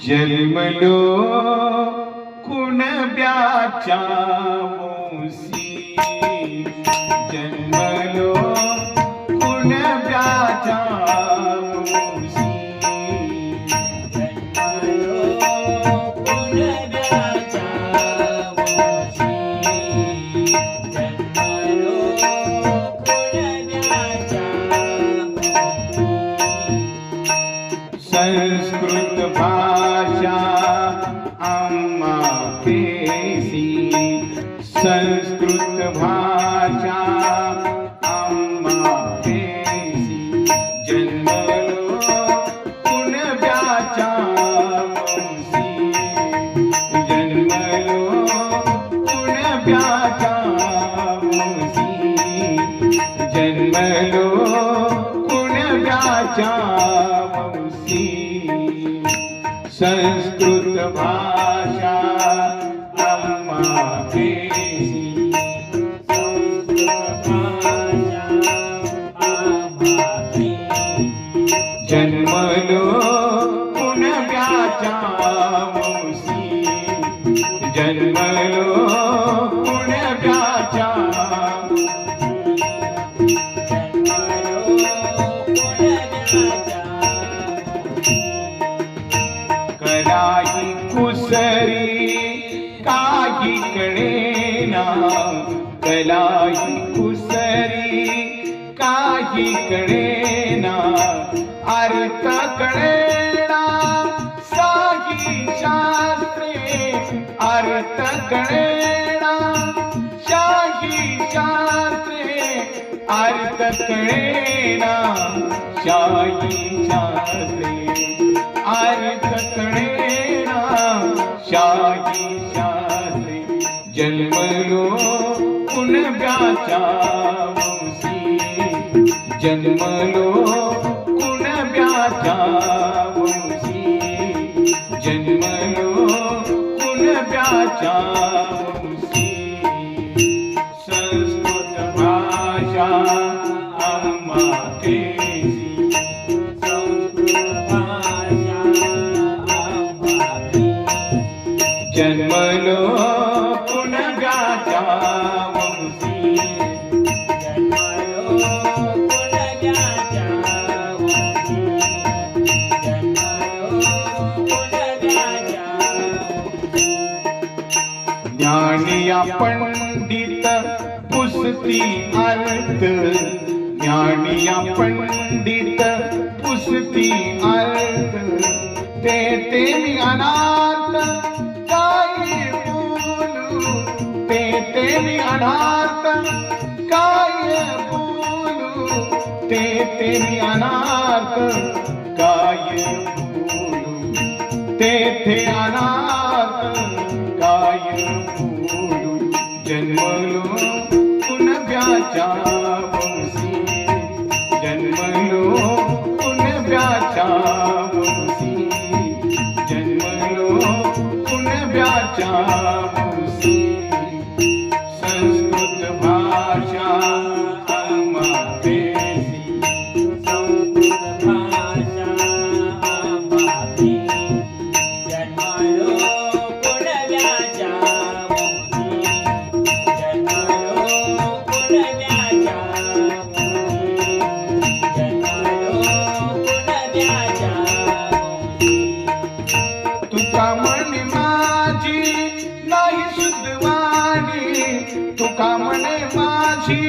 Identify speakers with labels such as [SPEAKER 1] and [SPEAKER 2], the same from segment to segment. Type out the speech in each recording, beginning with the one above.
[SPEAKER 1] जन्मलो कुणब्याच्या मुसी, जन्मलो कुणब्याच्या मुसी,
[SPEAKER 2] जन्मलो कुणब्याच्या मुसी, जन्मलो कुणब्याच्या मुसी.
[SPEAKER 1] संस्कृत भाषा आम्हा केसी, संस्कृत भाषा आम्हा केसी. जन्मलो कुणब्याच्या मुसी, जन्मलो कुणब्याच्या मुसी, जन्मलो कुणब्याच्या मुसी. संस्कृत भाषा आम्हा केसी,
[SPEAKER 2] संस्कृत भाषा आम्हा केसी.
[SPEAKER 1] जन्मलो कुणब्याच्या मुसी, जन्मलो कुणब्याच्या कलाई कुसरी काही कळेना, कलाई कुसरी काही कळेना, अर्थ कळेना साही शास्त्रे, अर्थ कळेना शाही शास्त्रे, अर्थ कळेना शाही शास्त्रे, अर्थ कळेना शाही शास्त्रे. जन्मलो कुणब्याच्या मुसी, जन्मलो कुणब्याच्या मुसी, जन्मलो कुणब्याच्या मुसी. संस्कृत भाषा आम्हा केसी,
[SPEAKER 2] संस्कृत भाषा आम्हा केसी.
[SPEAKER 1] जन्मलो कुणब्याच्या मुसी,
[SPEAKER 2] जन्मलो कुणब्याच्या मुसी, जन्मलो कुणब्याच्या मुसी.
[SPEAKER 1] ज्ञानिया पंडित पुसती अर्थ, ज्ञानिया पंडित पुसती अर्थ, ते मी अनाथ काय बोलू, ते मी अनाथ काय बोलू, ते मी अनाथ काय बोलू, ते अनाथ काय बोलू. जन्मलो कुणब्याच्या मुसी, जन्मलो कुणब्याच्या मुसी, जन्मलो कुणब्याच्या मुसी. संस्कृत भाषा आम्हा केसी,
[SPEAKER 2] संस्कृत भाषा आम्हा केसी. जन्मलो कुणब्याच्या मुसी, जन्मलो कुणब्याच्या मुसी, जन्मलो कुणब्याच्या मुसी.
[SPEAKER 1] तुका म्हणे माझी नाही शुद्धवाणी, तुका म्हणे माझी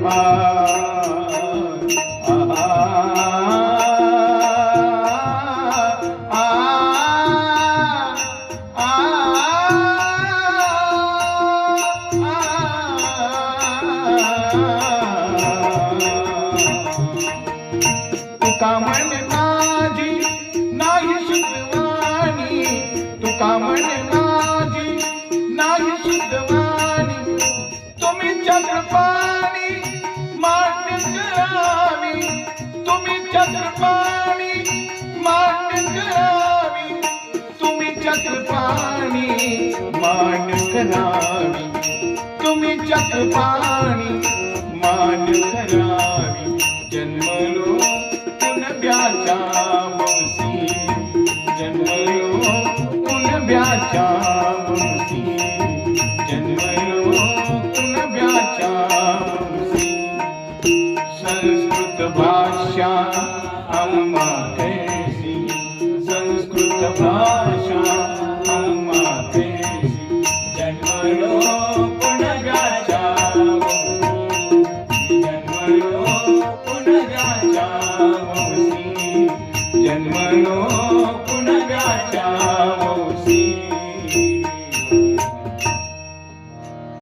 [SPEAKER 1] आ, आ, आ, आ, तुका म्हणे माझी नाही शुद्धवाणी, तुका म्हणे माझी नाही शुद्धवाणी. तुम्ही चक्रपाणी मान्य करावी, तुम्ही चक्रपाणी मान्य करावी, तुम्ही चक्रपाणी मान्य करावी, तुम्ही चक्रपाणी मान करावी. जन्मलो पुन भाषा आम्हा कैसी संस्कृत भाषा